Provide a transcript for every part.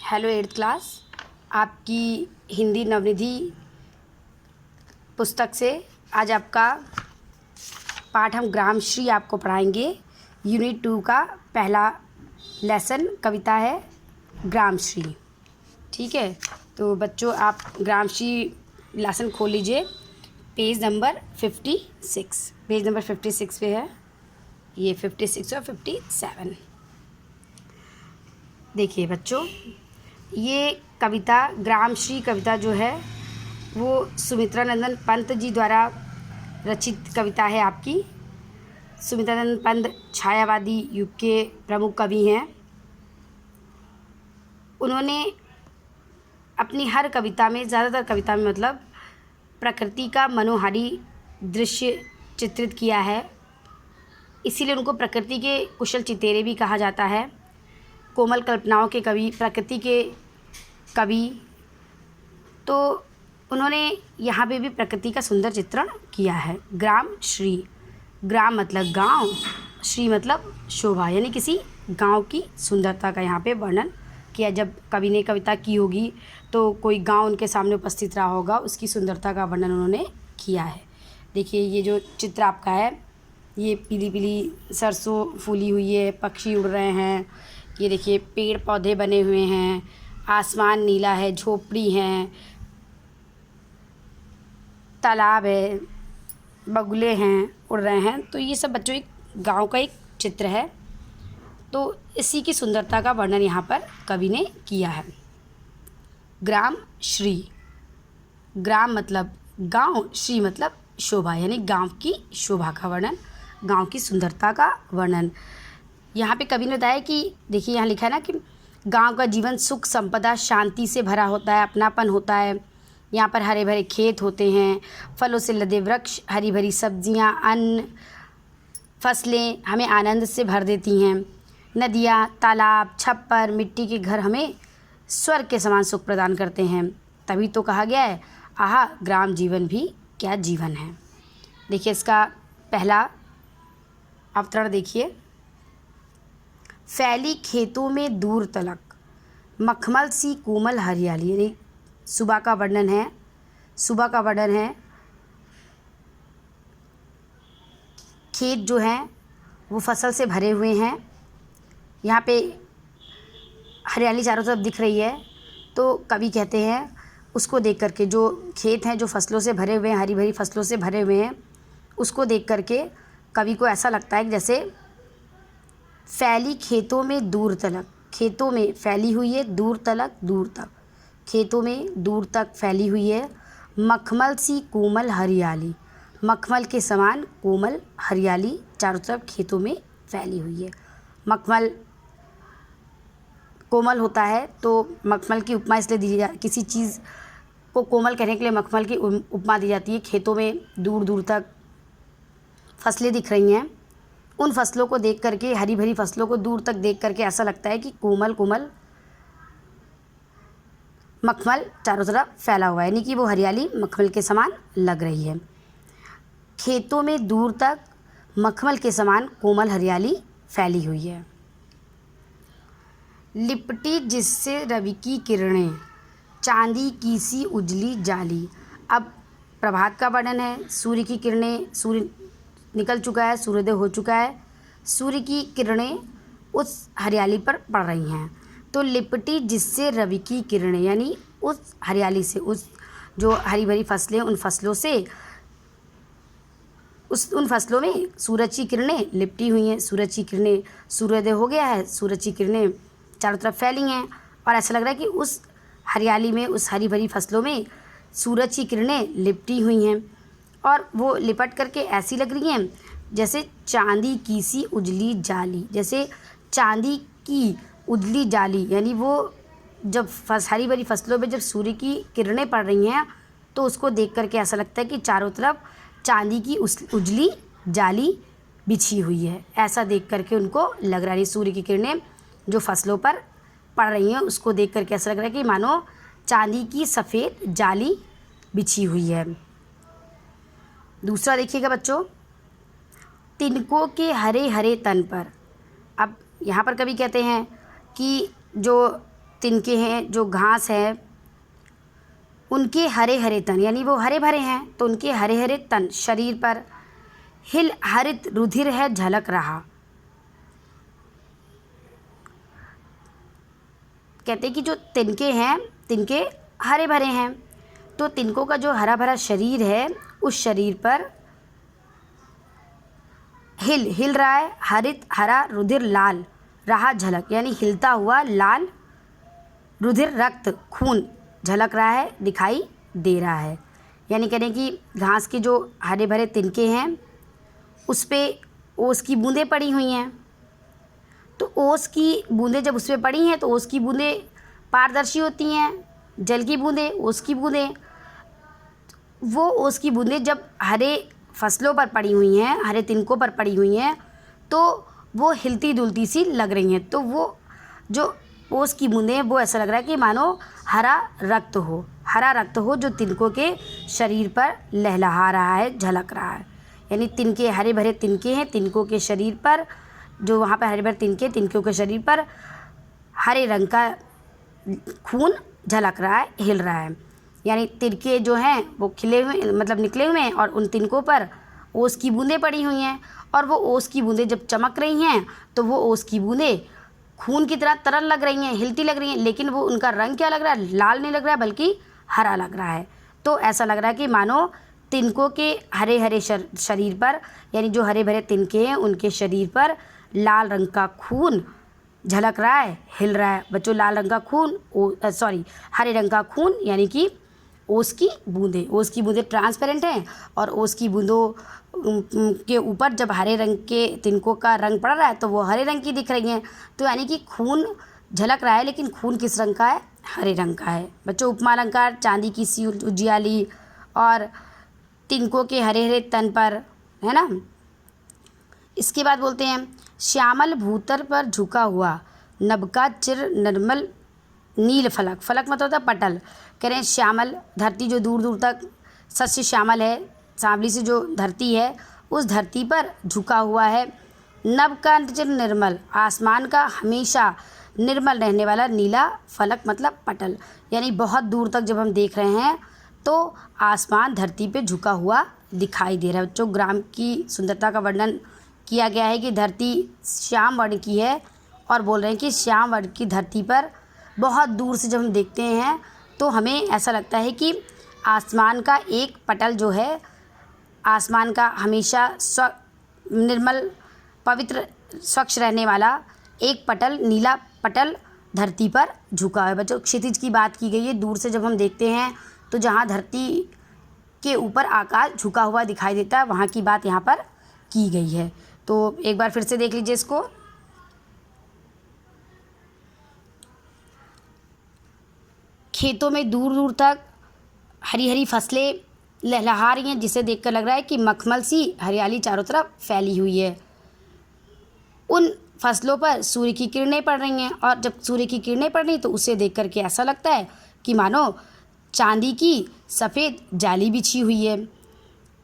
Hello eighth class. आपकी हिंदी नवनिधि पुस्तक से आज आपका पाठ हम ग्रामश्री आपको पढ़ाएंगे। यूनिट 2 का पहला लेसन कविता है ग्रामश्री। ठीक है, तो बच्चों आप ग्रामश्री लेसन खोल लीजिए। पेज नंबर 56, पेज नंबर 56 पे है ये, 56 और 57। देखिए बच्चों, ये कविता ग्रामश्री कविता जो है वो सुमित्रा नंदन पंत जी द्वारा रचित कविता है आपकी। सुमित्रा नंदन पंत छायावादी युग के प्रमुख कवि हैं। उन्होंने अपनी हर कविता में, ज़्यादातर कविता में मतलब, प्रकृति का मनोहारी दृश्य चित्रित किया है। इसीलिए उनको प्रकृति के कुशल चितेरे भी कहा जाता है। कोमल कल्पनाओं के कवि, प्रकृति के कवि। तो उन्होंने यहाँ पे भी प्रकृति का सुंदर चित्रण किया है। ग्राम श्री, ग्राम मतलब गांव, श्री मतलब शोभा, यानी किसी गांव की सुंदरता का यहाँ पे वर्णन किया। जब कवि ने कविता की होगी तो कोई गांव उनके सामने उपस्थित रहा होगा, उसकी सुंदरता का वर्णन उन्होंने किया है। देखिए ये जो चित्र आपका है, ये पीली पीली सरसों फूली हुई है, पक्षी उड़ रहे हैं। ये देखिए पेड़ पौधे बने हुए हैं, आसमान नीला है, झोपड़ी हैं, तालाब है, बगुले हैं उड़ रहे हैं। तो ये सब बच्चों एक गांव का एक चित्र है। तो इसी की सुंदरता का वर्णन यहाँ पर कवि ने किया है। ग्राम श्री, ग्राम मतलब गांव, श्री मतलब शोभा, यानी गांव की शोभा का वर्णन, गांव की सुंदरता का वर्णन। यहाँ पे कवि ने बताया कि देखिए यहाँ लिखा है ना कि गांव का जीवन सुख संपदा शांति से भरा होता है, अपनापन होता है। यहाँ पर हरे भरे खेत होते हैं, फलों से लदे वृक्ष, हरी भरी सब्जियाँ, अन्न, फसलें हमें आनंद से भर देती हैं। नदियाँ, तालाब, छप्पर, मिट्टी के घर हमें स्वर्ग के समान सुख प्रदान करते हैं। तभी तो कहा गया है, आहा ग्राम जीवन भी क्या जीवन है। देखिए इसका पहला अवतरण देखिए। फैली खेतों में दूर तलक, मखमल सी कोमल हरियाली, यानी सुबह का वर्णन है। सुबह का वर्णन है, खेत जो हैं वो फसल से भरे हुए हैं। यहाँ पे हरियाली चारों तरफ दिख रही है। तो कवि कहते हैं उसको देख करके, जो खेत हैं जो फसलों से भरे हुए हैं, हरी भरी फसलों से भरे हुए हैं, उसको देख करके कवि को ऐसा लगता है कि जैसे फैली खेतों में दूर तलक, खेतों में फैली हुई है, दूर तलक दूर तक, खेतों में दूर तक फैली हुई है। मखमल सी कोमल हरियाली, मखमल के समान कोमल हरियाली चारों तरफ खेतों में फैली हुई है। मखमल कोमल होता है, तो मखमल की उपमा इसलिए दी जाती, किसी चीज़ को कोमल कहने के लिए मखमल की उपमा दी जाती है। खेतों में दूर दूर तक फसलें दिख रही हैं, उन फसलों को देख करके, हरी भरी फसलों को दूर तक देख करके ऐसा लगता है कि कोमल कोमल मखमल चारों तरफ फैला हुआ है, यानी कि वो हरियाली मखमल के समान लग रही है। खेतों में दूर तक मखमल के समान कोमल हरियाली फैली हुई है। लिपटी जिससे रवि की किरणें, चांदी की सी उजली जाली। अब प्रभात का वर्णन है, सूर्य की किरणें, सूर्य निकल चुका है, सूर्योदय हो चुका है, सूर्य की किरणें उस हरियाली पर पड़ रही हैं। तो लिपटी जिससे रवि की किरणें, यानी उस हरियाली से, उस जो हरी भरी फसलें, उन फसलों से, उन फसलों में सूरज की किरणें लिपटी हुई हैं। सूरज की किरणें, सूर्योदय हो गया है, सूरज की किरणें चारों तरफ फैली हैं और ऐसा लग रहा है कि उस हरियाली में, उस हरी भरी फसलों में सूरज की किरणें लिपटी हुई हैं और वो लिपट करके ऐसी लग रही हैं जैसे चांदी की सी उजली जाली, जैसे चांदी की उजली जाली, यानी वो जब हरी भरी फसलों में जब सूर्य की किरणें पड़ रही हैं तो उसको देख करके ऐसा लगता है कि चारों तरफ चांदी की उजली जाली बिछी हुई है। ऐसा देख करके उनको लग रहा है, सूर्य की किरणें जो फसलों पर पड़ रही हैं उसको देख करके ऐसा लग रहा है कि मानो चांदी की सफ़ेद जाली बिछी हुई है। दूसरा देखिएगा बच्चों, तिनकों के हरे हरे तन पर। अब यहाँ पर कवि कहते हैं कि जो तिनके हैं, जो घास है, उनके हरे हरे तन, यानी वो हरे भरे हैं तो उनके हरे हरे तन शरीर पर हिल हरित रुधिर है झलक रहा। कहते हैं कि जो तिनके हैं, तिनके हरे भरे हैं, तो तिनकों का जो हरा भरा शरीर है उस शरीर पर हिल रहा है हरित हरा रुधिर लाल रहा झलक, यानी हिलता हुआ लाल रुधिर रक्त खून झलक रहा है, दिखाई दे रहा है। यानी कह रहे हैं कि घास के जो हरे भरे तिनके हैं उस पर ओस की बूंदें पड़ी हुई हैं, तो ओस की बूंदें जब उस पर पड़ी हैं तो ओस की बूंदें पारदर्शी होती हैं, जल की बूंदें, ओस की बूंदें, वो ओस की बूंदें जब हरे फसलों पर पड़ी हुई हैं, हरे तिनकों पर पड़ी हुई हैं, तो वो हिलती डुलती सी लग रही हैं। तो वो जो ओस की बूंदें हैं वो ऐसा लग रहा है कि मानो हरा रक्त हो जो तिनकों के शरीर पर लहलहा रहा है, झलक रहा है। यानी तिनके हरे भरे तिनके हैं, तिनकों के शरीर पर, जो वहाँ पर हरे भरे तिनकों के शरीर पर हरे रंग का खून झलक रहा है, हिल रहा है। यानी तिनके जो हैं वो खिले हुए, मतलब निकले हुए हैं, और उन तिनकों पर ओस की बूंदें पड़ी हुई हैं, और वो ओस की बूंदें जब चमक रही हैं तो वो ओस की बूंदें खून की तरह तरल लग रही हैं, हिलती लग रही हैं, लेकिन वो उनका रंग क्या लग रहा है, लाल नहीं लग रहा है बल्कि हरा लग रहा है। तो ऐसा लग रहा है कि मानो तिनकों के हरे हरे शरीर पर, यानी जो हरे भरे तिनके हैं उनके शरीर पर लाल रंग का खून झलक रहा है, हिल रहा है। बच्चों, लाल रंग का खून, हरे रंग का खून, यानी कि ओस की बूंदें ट्रांसपेरेंट हैं, और ओस की बूंदों के ऊपर जब हरे रंग के तिनकों का रंग पड़ रहा है तो वो हरे रंग की दिख रही हैं। तो यानी कि खून झलक रहा है, लेकिन खून किस रंग का है, हरे रंग का है। बच्चों, उपमा अलंकार चांदी की सी उजियाली और तिनकों के हरे हरे तन पर, है ना। इसके बाद बोलते हैं श्यामल भूतर पर झुका हुआ नभ का चिर निर्मल नील फलक मतलब होता है पटल। कह रहे हैं श्यामल धरती, जो दूर दूर तक सस्य श्यामल है, सांवली से जो धरती है, उस धरती पर झुका हुआ है नभ का चिर निर्मल, आसमान का हमेशा निर्मल रहने वाला नीला फलक मतलब पटल। यानी बहुत दूर तक जब हम देख रहे हैं तो आसमान धरती पे झुका हुआ दिखाई दे रहा है। बच्चों, ग्राम की सुंदरता का वर्णन किया गया है कि धरती श्याम वर्ण की है, और बोल रहे हैं कि श्याम वर्ण की धरती पर बहुत दूर से जब हम देखते हैं तो हमें ऐसा लगता है कि आसमान का एक पटल जो है, आसमान का हमेशा निर्मल पवित्र स्वच्छ रहने वाला एक पटल, नीला पटल धरती पर झुका है। बच्चों, क्षितिज की बात की गई है, दूर से जब हम देखते हैं तो जहाँ धरती के ऊपर आकाश झुका हुआ दिखाई देता है, वहाँ की बात यहाँ पर की गई है। तो एक बार फिर से देख लीजिए इसको। खेतों में दूर दूर तक हरी हरी फसलें लहलहा रही हैं, जिसे देखकर लग रहा है कि मखमल सी हरियाली चारों तरफ फैली हुई है। उन फसलों पर सूर्य की किरणें पड़ रही हैं, और जब सूर्य की किरणें पड़ रही तो उसे देख करके ऐसा लगता है कि मानो चांदी की सफ़ेद जाली बिछी हुई है।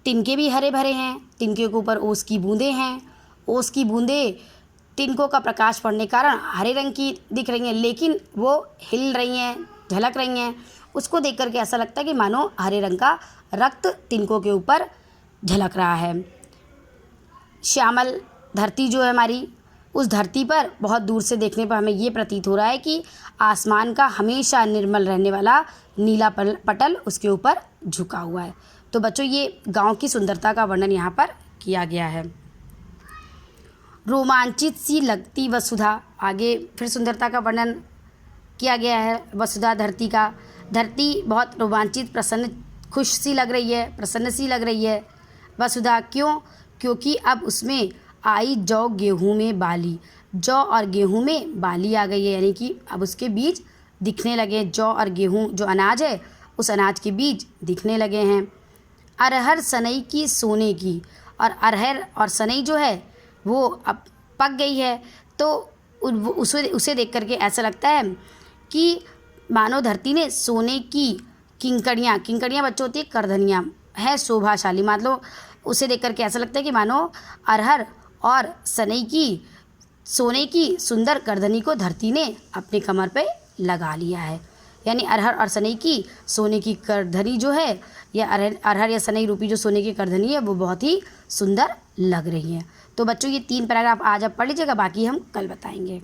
तिनके भी हरे भरे हैं, तिनके के ऊपर ओस की बूंदें हैं, ओस की बूंदें तिनकों का प्रकाश पड़ने के कारण हरे रंग की दिख रही हैं, लेकिन वो हिल रही हैं, झलक रही हैं। उसको देख करके ऐसा लगता है कि मानो हरे रंग का रक्त तिनकों के ऊपर झलक रहा है। श्यामल धरती जो है हमारी, उस धरती पर बहुत दूर से देखने पर हमें ये प्रतीत हो रहा है कि आसमान का हमेशा निर्मल रहने वाला नीला पटल उसके ऊपर झुका हुआ है। तो बच्चों, ये गांव की सुंदरता का वर्णन यहाँ पर किया गया है। रोमांचित सी लगती वसुधा, आगे फिर सुंदरता का वर्णन किया गया है वसुधा धरती का। धरती बहुत रोमांचित, प्रसन्न, खुश सी लग रही है, प्रसन्न सी लग रही है वसुधा। क्यों? क्योंकि अब उसमें आई जौ गेहूँ में बाली, जौ और गेहूँ में बाली आ गई है, यानी कि अब उसके बीज दिखने लगे। जौ और गेहूँ जो अनाज है, उस अनाज के बीज दिखने लगे हैं। अरहर सनई की सोने की, और अरहर और सनई जो है वो अब पक गई है, तो उसे देख करके ऐसा लगता है कि मानो धरती ने सोने की किंकड़ियाँ बच्चों होती है करधनियाँ, है शोभाशाली। मान लो उसे देख करके ऐसा लगता है कि मानो अरहर और सनई की सोने की सुंदर करधनी को धरती ने अपने कमर पे लगा लिया है। यानी अरहर और सनई की सोने की करधनी जो है, या अरहर या सनई रूपी जो सोने की करधनी है, वो बहुत ही सुंदर लग रही है। तो बच्चों ये 3 पैराग्राफ आज आप पढ़ लीजिएगा, बाकी हम कल बताएंगे।